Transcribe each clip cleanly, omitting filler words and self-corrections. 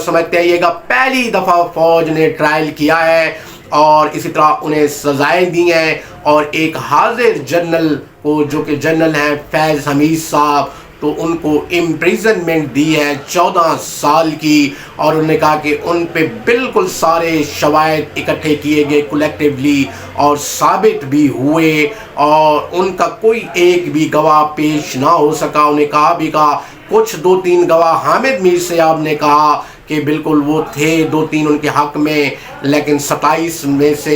سمجھتے ہیں یہ پہلی دفعہ فوج نے ٹرائل کیا ہے اور اسی طرح انہیں سزائیں دی ہیں، اور ایک حاضر جنرل کو جو کہ جنرل ہیں فیض حمید صاحب، تو ان کو امپریزنمنٹ دی ہے 14 سال کی، اور انہوں نے کہا کہ ان پہ بالکل سارے شواہد اکٹھے کیے گئے کولیکٹیولی اور ثابت بھی ہوئے، اور ان کا کوئی ایک بھی گواہ پیش نہ ہو سکا۔ انہیں کہا کچھ 2-3 گواہ حامد میر صاحب نے کہا کہ بالکل وہ تھے 2-3 ان کے حق میں، لیکن 27 میں سے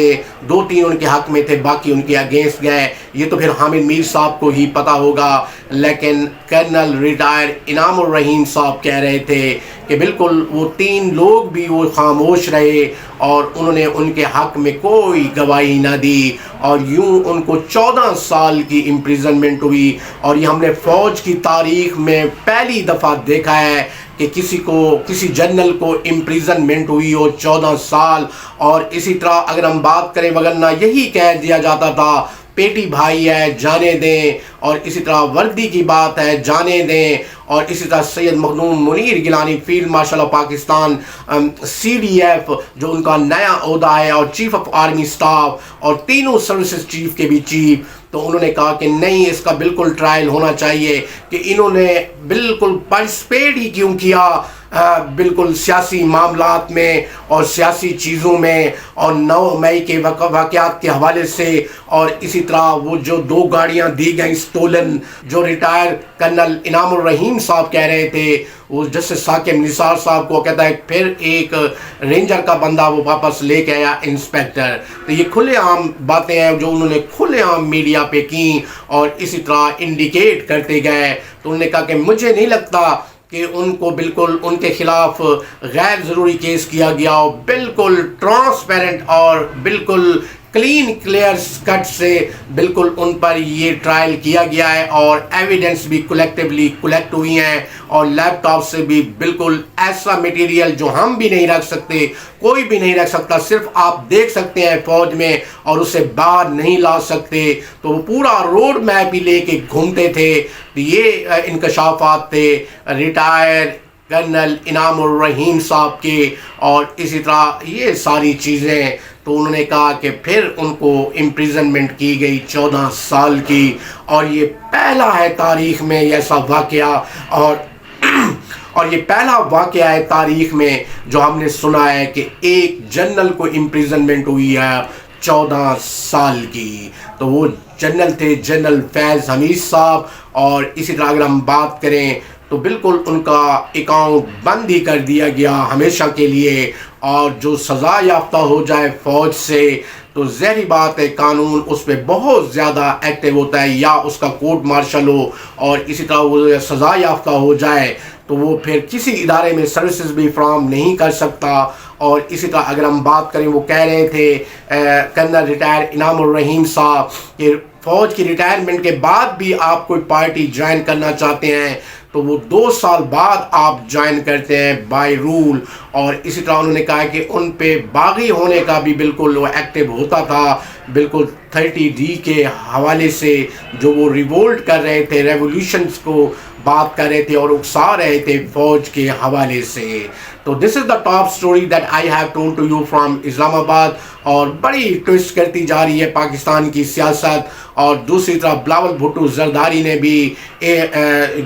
2-3 ان کے حق میں تھے، باقی ان کے اگینسٹ گئے۔ یہ تو پھر حامد میر صاحب کو ہی پتہ ہوگا، لیکن کرنل ریٹائر انعام الرحیم صاحب کہہ رہے تھے کہ بالکل وہ 3 لوگ بھی وہ خاموش رہے اور انہوں نے ان کے حق میں کوئی گواہی نہ دی، اور یوں ان کو 14 سال کی امپریزنمنٹ ہوئی۔ اور یہ ہم نے فوج کی تاریخ میں پہلی دفعہ دیکھا ہے کہ کسی جنرل کو امپریزنمنٹ ہوئی ہو 14 سال۔ اور اسی طرح اگر ہم بات کریں، وگرنہ یہی کہہ دیا جاتا تھا پیٹی بھائی ہے جانے دیں، اور اسی طرح وردی کی بات ہے جانے دیں، اور اسی طرح Syed Makhdoom Munir Gilani field marshal of Pakistan CDF جو ان کا نیا عہدہ ہے، اور چیف آف آرمی سٹاف، اور تینوں سروسز چیف کے بھی چیف، تو انہوں نے کہا کہ نہیں، اس کا بالکل ٹرائل ہونا چاہیے کہ انہوں نے بالکل پارٹیسپیٹ ہی کیوں کیا بالکل سیاسی معاملات میں اور سیاسی چیزوں میں، اور 9 مئی کے واقعات کے حوالے سے، اور اسی طرح وہ جو 2 گاڑیاں دی گئیں سٹولن، جو ریٹائر کرنل انعام الرحیم صاحب کہہ رہے تھے، وہ جسٹس ثاقب نثار صاحب کو کہتا ہے پھر ایک رینجر کا بندہ وہ واپس لے کے آیا انسپیکٹر۔ تو یہ کھلے عام باتیں ہیں جو انہوں نے کھلے عام میڈیا پہ کی، اور اسی طرح انڈیکیٹ کرتے گئے۔ تو انہوں نے کہا کہ مجھے نہیں لگتا کہ ان کو بالکل ان کے خلاف غیر ضروری کیس کیا گیا ہو، بالکل ٹرانسپیرنٹ اور بالکل کلین کلیئر کٹ سے بالکل ان پر یہ ٹرائل کیا گیا ہے، اور ایویڈنس بھی کولیکٹیولی کلیکٹ ہوئی ہیں، اور لیپ ٹاپ سے بھی بالکل ایسا میٹیریل جو ہم بھی نہیں رکھ سکتے، کوئی بھی نہیں رکھ سکتا، صرف آپ دیکھ سکتے ہیں فوج میں، اور اسے باہر نہیں لا سکتے۔ تو وہ پورا روڈ میپ ہی لے کے گھومتے تھے۔ یہ انکشافات تھے ریٹائر کرنل انعام الرحیم صاحب کے، اور اسی طرح یہ ساری چیزیں۔ تو انہوں نے کہا کہ پھر ان کو امپریزنمنٹ کی گئی 14 سال کی، اور یہ پہلا ہے تاریخ میں ایسا واقعہ، اور یہ پہلا واقعہ ہے تاریخ میں جو ہم نے سنا ہے کہ ایک جنرل کو امپریزنمنٹ ہوئی ہے 14 سال کی۔ تو وہ جنرل تھے جنرل فیض حمید صاحب، اور اسی طرح اگر ہم بات کریں تو بالکل ان کا اکاؤنٹ بند ہی کر دیا گیا ہمیشہ کے لیے، اور جو سزا یافتہ ہو جائے فوج سے تو ظاہری بات ہے قانون اس پہ بہت زیادہ ایکٹیو ہوتا ہے، یا اس کا کورٹ مارشل ہو اور اسی طرح وہ سزا یافتہ ہو جائے تو وہ پھر کسی ادارے میں سروسز بھی فراہم نہیں کر سکتا۔ اور اسی طرح اگر ہم بات کریں، وہ کہہ رہے تھے کرنل ریٹائر انعام الرحیم صاحب کہ فوج کی ریٹائرمنٹ کے بعد بھی آپ کوئی پارٹی جوائن کرنا چاہتے ہیں تو وہ 2 سال بعد آپ جوائن کرتے ہیں بائی رول۔ اور اسی طرح انہوں نے کہا کہ ان پہ باغی ہونے کا بھی بالکل وہ ایکٹیو ہوتا تھا، بالکل 30D کے حوالے سے جو وہ ریوولٹ کر رہے تھے، ریولیوشنز کو بات کر رہے تھے اور اکسا رہے تھے فوج کے حوالے سے۔ تو this is the top story that I have told to you from Islamabad, اور بڑی ٹوسٹ کرتی جا رہی ہے پاکستان کی سیاست۔ اور دوسری طرف بلاول بھٹو زرداری نے بھی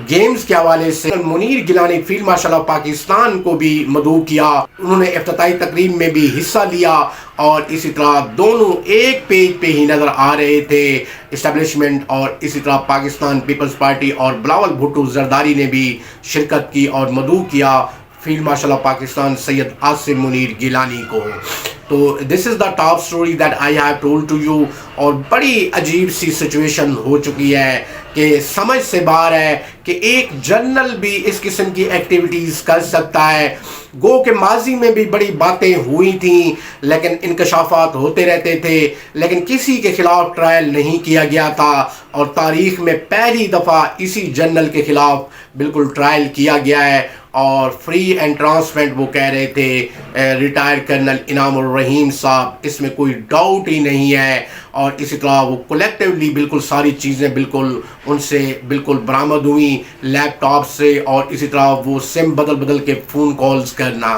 گیمز کے حوالے سے Munir Gilani field marshal of Pakistan کو بھی مدعو کیا، انہوں نے افتتاحی تقریب میں بھی حصہ لیا، اور اسی طرح دونوں ایک پیج پہ ہی نظر آ رہے تھے، اسٹیبلشمنٹ اور اسی طرح پاکستان پیپلز پارٹی، اور بلاول بھٹو زرداری نے بھی شرکت کی اور مدعو کیا field marshal of Pakistan Syed Asim Munir Gilani کو۔ تو this is the top story that I have told to you, اور بڑی عجیب سی سچویشن ہو چکی ہے کہ سمجھ سے باہر ہے کہ ایک جنرل بھی اس قسم کی ایکٹیویٹیز کر سکتا ہے۔ گو کہ ماضی میں بھی بڑی باتیں ہوئی تھیں، لیکن انکشافات ہوتے رہتے تھے، لیکن کسی کے خلاف ٹرائل نہیں کیا گیا تھا، اور تاریخ میں پہلی دفعہ اسی جنرل کے خلاف بالکل ٹرائل کیا گیا ہے، اور فری اینڈ ٹرانسپیرنٹ وہ کہہ رہے تھے ریٹائر کرنل انعام الرحیم صاحب، اس میں کوئی ڈاؤٹ ہی نہیں ہے. اور اسی طرح وہ کولیکٹیولی بالکل ساری چیزیں بالکل ان سے بالکل برآمد ہوئیں لیپ ٹاپ سے، اور اسی طرح وہ سم بدل بدل کے فون کالز کرنا.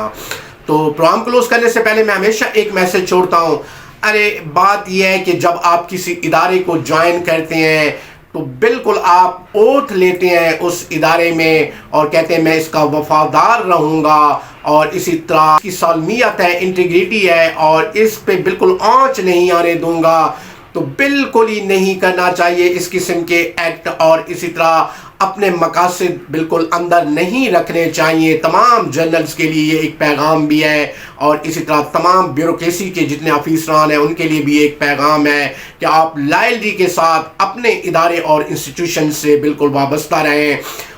تو پروگرام کلوز کرنے سے پہلے میں ہمیشہ ایک میسج چھوڑتا ہوں. ارے بات یہ ہے کہ جب آپ کسی ادارے کو جوائن کرتے ہیں تو بالکل آپ اوتھ لیتے ہیں اس ادارے میں اور کہتے ہیں میں اس کا وفادار رہوں گا، اور اسی طرح کی سالمیت ہے، انٹیگریٹی ہے، اور اس پہ بالکل آنچ نہیں آنے دوں گا. تو بالکل ہی نہیں کرنا چاہیے اس قسم کے ایکٹ، اور اسی طرح اپنے مقاصد بالکل اندر نہیں رکھنے چاہیے. تمام جنرلز کے لیے یہ ایک پیغام بھی ہے، اور اسی طرح تمام بیوروکریسی کے جتنے افیسران ہیں ان کے لیے بھی ایک پیغام ہے کہ آپ لائلٹی کے ساتھ اپنے ادارے اور انسٹیٹیوشن سے بالکل وابستہ رہیں،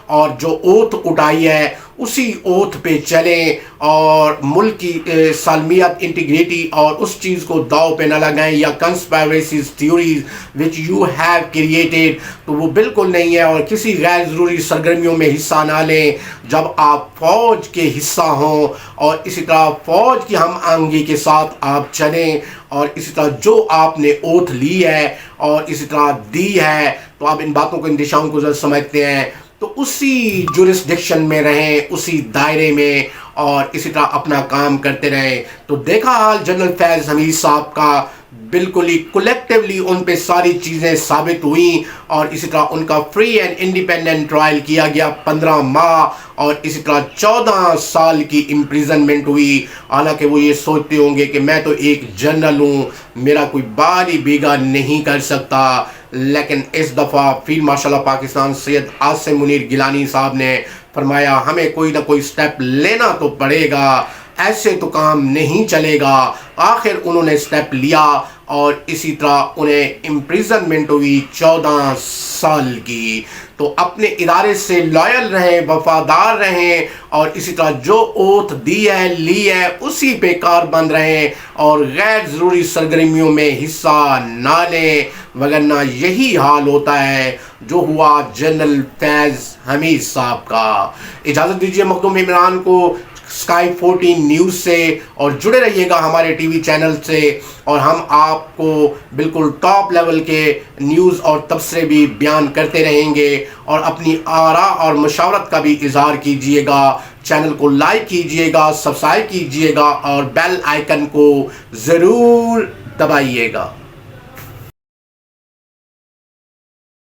اور جو اوتھ اٹھائی ہے اسی اوتھ پہ چلیں، اور ملک کی سالمیت، انٹیگریٹی اور اس چیز کو داؤ پہ نہ لگائیں، یا conspiracies theories which you have created, تو وہ بالکل نہیں ہے. اور کسی غیر ضروری سرگرمیوں میں حصہ نہ لیں جب آپ فوج کے حصہ ہوں، اور اسی طرح فوج کی ہم آہنگی کے ساتھ آپ چلیں، اور اسی طرح جو آپ نے اوتھ لی ہے اور اسی طرح دی ہے، تو آپ ان باتوں کو، ان دشاؤں کو ضرور سمجھتے ہیں، تو اسی جورسڈکشن میں رہیں، اسی دائرے میں، اور اسی طرح اپنا کام کرتے رہیں. تو دیکھا حال جنرل فیض حمید صاحب کا، بالکل ہی کولیکٹیولی ان پہ ساری چیزیں ثابت ہوئیں، اور اسی طرح ان کا فری اینڈ انڈیپینڈنٹ ٹرائل کیا گیا 15 ماہ، اور اسی طرح 14 سال کی امپریزنمنٹ ہوئی. حالانکہ وہ یہ سوچتے ہوں گے کہ میں تو ایک جنرل ہوں، میرا کوئی باری بیگا نہیں کر سکتا، لیکن اس دفعہ field marshal of Pakistan Syed Asim Munir Gilani صاحب نے فرمایا ہمیں کوئی نہ کوئی سٹیپ لینا تو پڑے گا، ایسے تو کام نہیں چلے گا. آخر انہوں نے سٹیپ لیا، اور اسی طرح انہیں امپریزنمنٹ ہوئی 14 سال کی. تو اپنے ادارے سے لائل رہیں، وفادار رہیں، اور اسی طرح جو اوتھ دی ہے، لی ہے، اسی پہ کاربند رہیں، اور غیر ضروری سرگرمیوں میں حصہ نہ لیں، وگرنہ یہی حال ہوتا ہے جو ہوا جنرل فیض حمید صاحب کا. اجازت دیجیے مخدوم عمران کو اسکائی 14 نیوز سے، اور جڑے رہیے گا ہمارے ٹی وی چینل سے، اور ہم آپ کو بالکل ٹاپ لیول کے نیوز اور تبصرے بھی بیان کرتے رہیں گے. اور اپنی آراء اور مشاورت کا بھی اظہار کیجیے گا. چینل کو لائک کیجیے گا، سبسکرائب کیجیے گا، اور بیل آئیکن کو ضرور دبائیے گا.